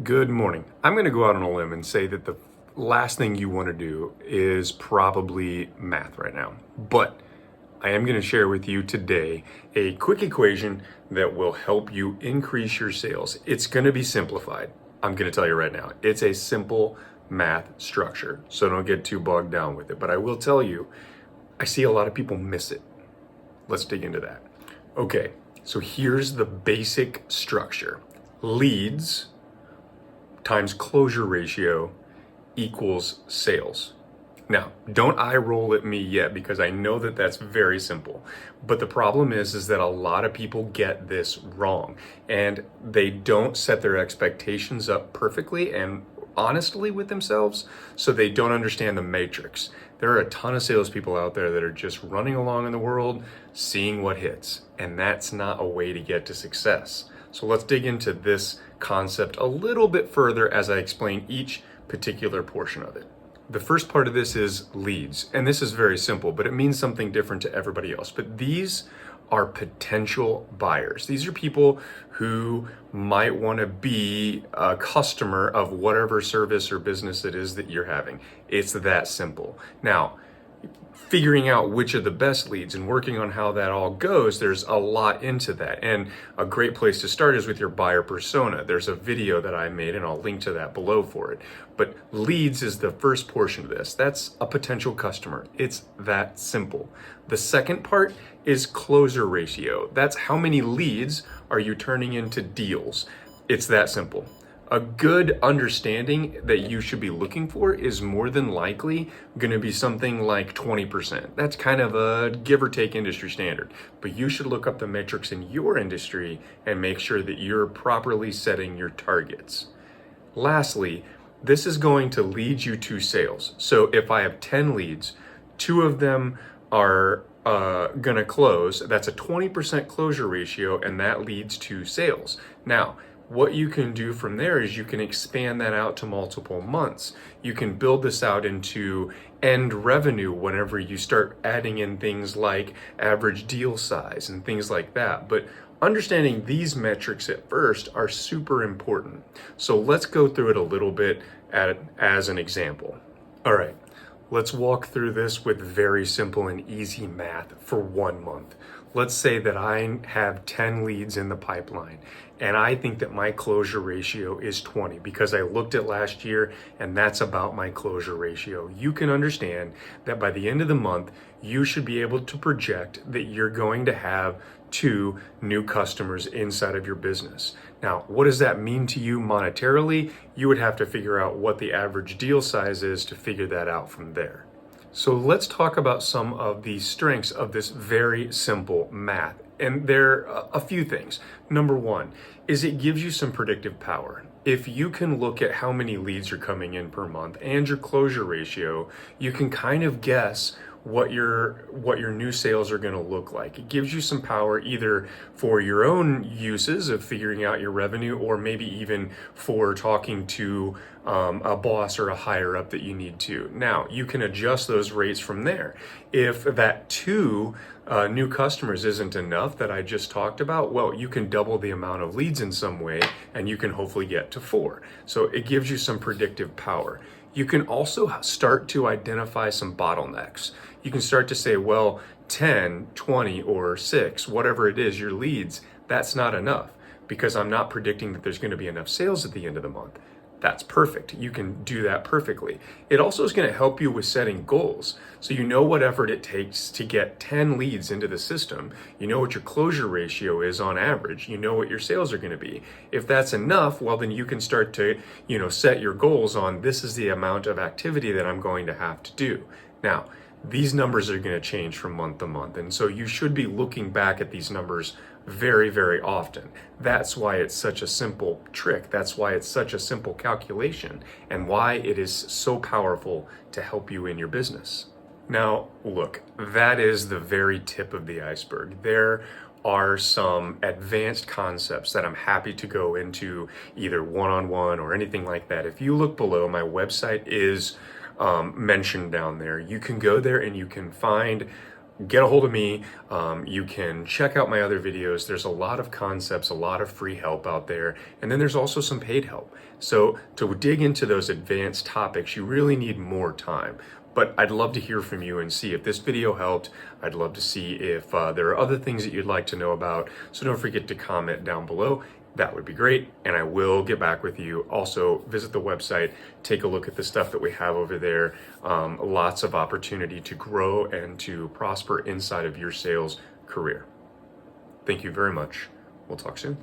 Good morning. I'm going to go out on a limb and say that the last thing you want to do is probably math right now. But I am going to share with you today a quick equation that will help you increase your sales. It's going to be simplified. I'm going to tell you right now. It's a simple math structure, so don't get too bogged down with it. But I will tell you, I see a lot of people miss it. Let's dig into that. Okay, so here's the basic structure. Leads times closure ratio equals sales. Now, don't eye roll at me yet because I know that that's very simple. But the problem is that a lot of people get this wrong and they don't set their expectations up perfectly and honestly with themselves, so they don't understand the matrix. There are a ton of salespeople out there that are just running along in the world, seeing what hits, and that's not a way to get to success. So let's dig into this concept a little bit further as I explain each particular portion of it. The first part of this is leads, and this is very simple, but it means something different to everybody else. But these are potential buyers. These are people who might want to be a customer of whatever service or business it is that you're having. It's that simple. Now, figuring out which are the best leads and working on how that all goes, there's a lot into that. And a great place to start is with your buyer persona. There's a video that I made and I'll link to that below for it. But leads is the first portion of this. That's a potential customer. It's that simple. The second part is closure ratio. That's how many leads are you turning into deals. It's that simple. A good understanding that you should be looking for is more than likely going to be something like 20%. That's kind of a give or take industry standard. But you should look up the metrics in your industry and make sure that you're properly setting your targets. Lastly, this is going to lead you to sales. So if I have 10 leads, 2 of them are going to close. That's a 20% closure ratio, and that leads to sales. Now, what you can do from there is you can expand that out to multiple months. You can build this out into end revenue whenever you start adding in things like average deal size and things like that. But understanding these metrics at first are super important. So let's go through it a little bit as an example. All right, let's walk through this with very simple and easy math for 1 month. Let's say that I have 10 leads in the pipeline and I think that my closure ratio is 20 because I looked at last year and that's about my closure ratio. You can understand that by the end of the month, you should be able to project that you're going to have 2 new customers inside of your business. Now, what does that mean to you monetarily? You would have to figure out what the average deal size is to figure that out from there. So let's talk about some of the strengths of this very simple math. And there are a few things. Number 1 is it gives you some predictive power. If you can look at how many leads are coming in per month and your closure ratio, you can kind of guess what your new sales are going to look like. It gives you some power either for your own uses of figuring out your revenue, or maybe even for talking to a boss or a higher up that you need to. Now, you can adjust those rates from there. If that 2 new customers isn't enough that I just talked about, well, you can double the amount of leads in some way and you can hopefully get to 4. So it gives you some predictive power. You can also start to identify some bottlenecks. You can start to say, well, 10, 20, or 6, whatever it is, your leads, that's not enough because I'm not predicting that there's going to be enough sales at the end of the month. That's perfect. You can do that perfectly. It also is going to help you with setting goals. So you know what effort it takes to get 10 leads into the system. You know what your closure ratio is on average. You know what your sales are going to be. If that's enough, well, then you can start to, set your goals on this is the amount of activity that I'm going to have to do. Now, these numbers are going to change from month to month. And so you should be looking back at these numbers very, very often. That's why it's such a simple trick. That's why it's such a simple calculation and why it is so powerful to help you in your business. Now, look, that is the very tip of the iceberg. There are some advanced concepts that I'm happy to go into either one-on-one or anything like that. If you look below, my website is mentioned down there. You can go there and you can find get a hold of me. You can check out my other videos. There's a lot of concepts, a lot of free help out there. And then there's also some paid help. So to dig into those advanced topics, you really need more time. But I'd love to hear from you and see if this video helped. I'd love to see if there are other things that you'd like to know about. So don't forget to comment down below. That would be great, and I will get back with you. Also, visit the website, take a look at the stuff that we have over there. Lots of opportunity to grow and to prosper inside of your sales career. Thank you very much. We'll talk soon.